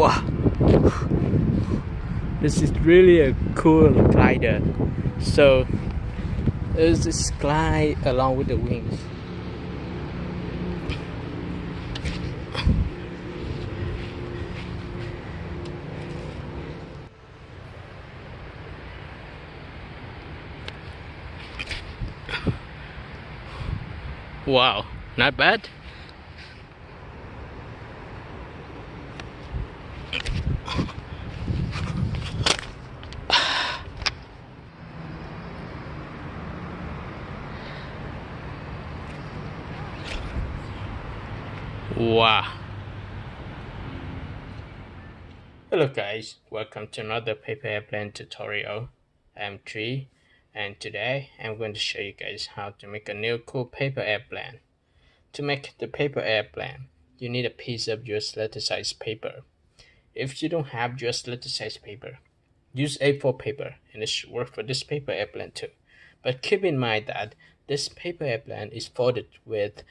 Wow, this is really a cool glider. So it's this glide along with the wings. Wow, not bad. Wow. Hello guys, welcome to another paper airplane tutorial. I'm Tri, and today I'm going to show you guys how to make a new cool paper airplane. To make the paper airplane, you need a piece of US letter size paper. If you don't have US letter size paper, use A4 paper, and it should work for this paper airplane too. But keep in mind that this paper airplane is folded with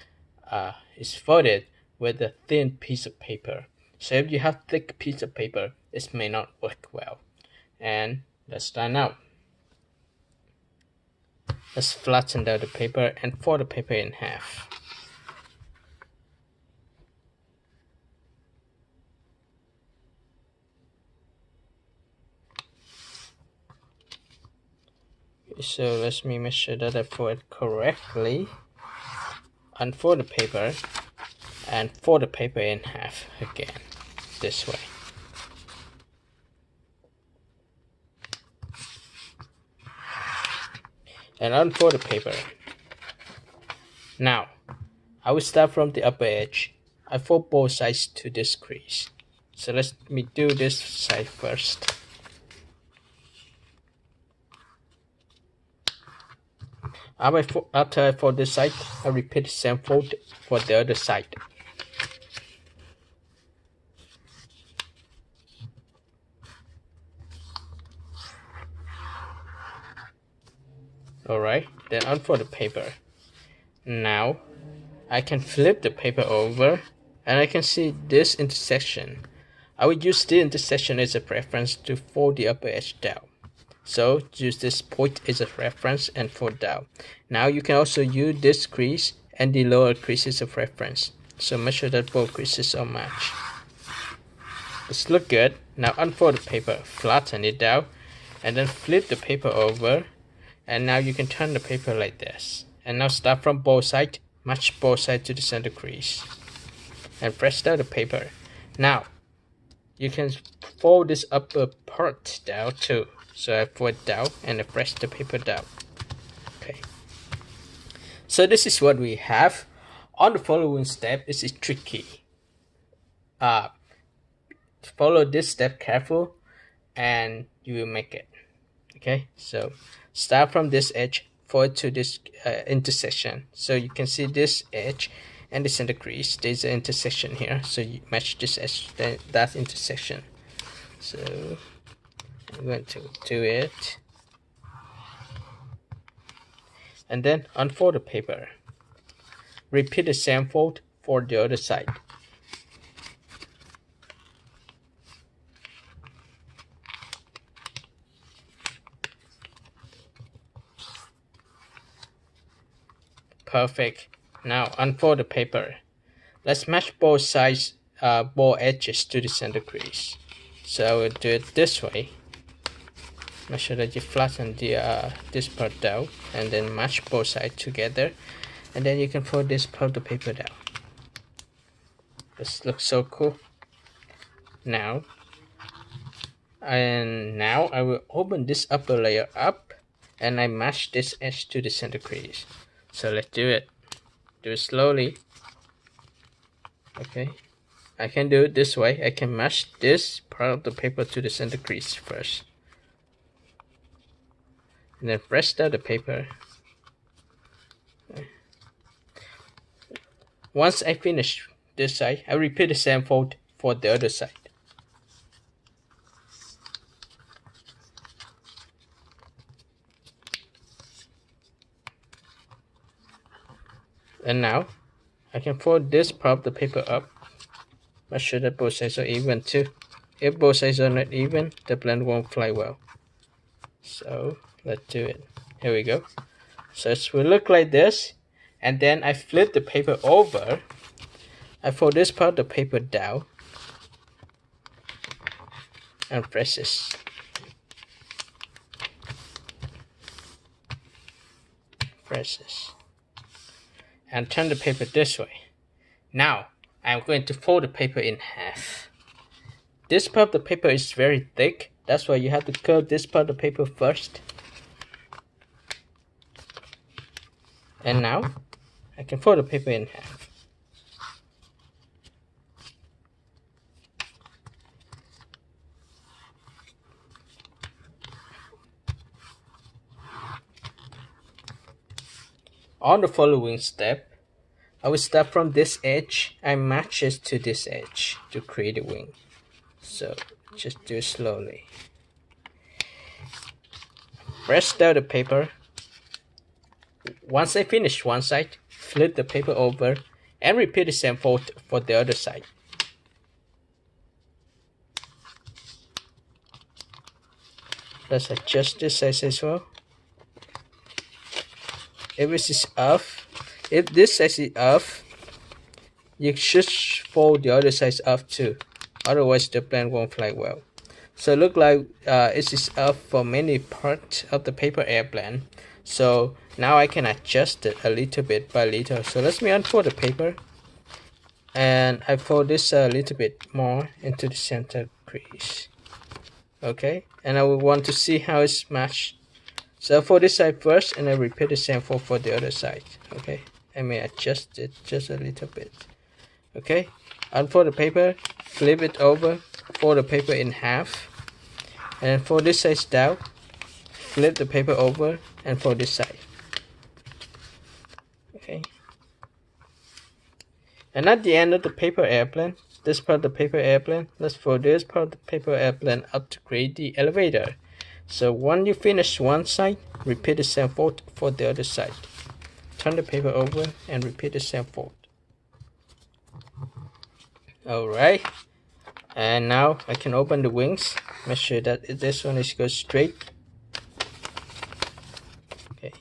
a thin piece of paper. So if you have thick piece of paper, this may not work well. And let's start now. Let's flatten out the paper and fold the paper in half. So let me make sure that I fold it correctly. Unfold the paper and fold the paper in half again, this way. And unfold the paper. Now, I will start from the upper edge. I fold both sides to this crease. So let me do this side first. After I fold this side, I repeat the same fold for the other side. Alright, then unfold the paper. Now, I can flip the paper over and I can see this intersection. I will use this intersection as a reference to fold the upper edge down. So use this point as a reference and fold down. Now you can also use this crease and the lower crease as a reference. So make sure that both creases are matched. This looks good. Now unfold the paper, flatten it down, and then flip the paper over. And now you can turn the paper like this. And now start from both sides, match both sides to the center crease. And press down the paper. Now, you can fold this upper part down too. So I fold it down and I press the paper down. Okay. So this is what we have. On the following step, this is tricky. Follow this step careful and you will make it. Okay, so start from this edge, fold to this intersection. So you can see this edge and the center crease. There's an intersection here, so you match this edge, that intersection. So I'm going to do it, and then unfold the paper. Repeat the same fold for the other side. Perfect. Now unfold the paper. Let's match both sides, both edges to the center crease. So I will do it this way. Make sure that you flatten the this part down and then match both sides together, and then you can fold this part of the paper down. This looks so cool. Now I will open this upper layer up and I match this edge to the center crease. So let's do it. Do it slowly. Okay, I can do it this way. I can match this part of the paper to the center crease first, and then press down the paper. Once I finish this side, I repeat the same fold for the other side. And now I can fold this part of the paper up. Make sure that both sides are even too. If both sides are not even, the plane won't fly well. So let's do it. Here we go. So it will look like this, and then I flip the paper over. I fold this part of the paper down and press this. Press this. And turn the paper this way. Now I'm going to fold the paper in half. This part of the paper is very thick. That's why you have to curl this part of the paper first. And now I can fold the paper in half. On the following step, I will start from this edge and match it to this edge to create a wing. So just do it slowly. Press down the paper. Once I finish one side, flip the paper over and repeat the same for the other side. Let's adjust this size as well. If this is off, if this size is off, you should fold the other side off too. Otherwise, the plane won't fly well. So look like it is off for many parts of the paper airplane. So now I can adjust it a little bit by little. So let me unfold the paper, and I fold this a little bit more into the center crease. Okay, and I will want to see how it's matched. So for this side first, and I repeat the same for the other side. Okay, I may adjust it just a little bit. Okay, unfold the paper, flip it over, fold the paper in half, and fold this side down, flip the paper over, and fold this side. Okay, and at the end of the paper airplane, this part of the paper airplane, let's fold this part of the paper airplane up to create the elevator. So when you finish one side, repeat the same fold for the other side. Turn the paper over and repeat the same fold. Alright, and now I can open the wings. Make sure that this one is goes straight. Okay,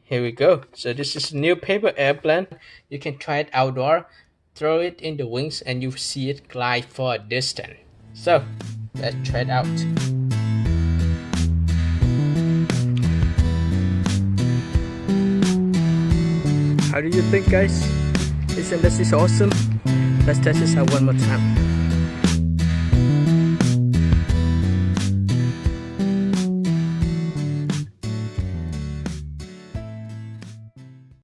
here we go. So this is a new paper airplane. You can try it outdoor, throw it in the wings, and you see it glide for a distance. So let's try it out. How do you think, guys? Isn't this awesome? Let's test this out one more time.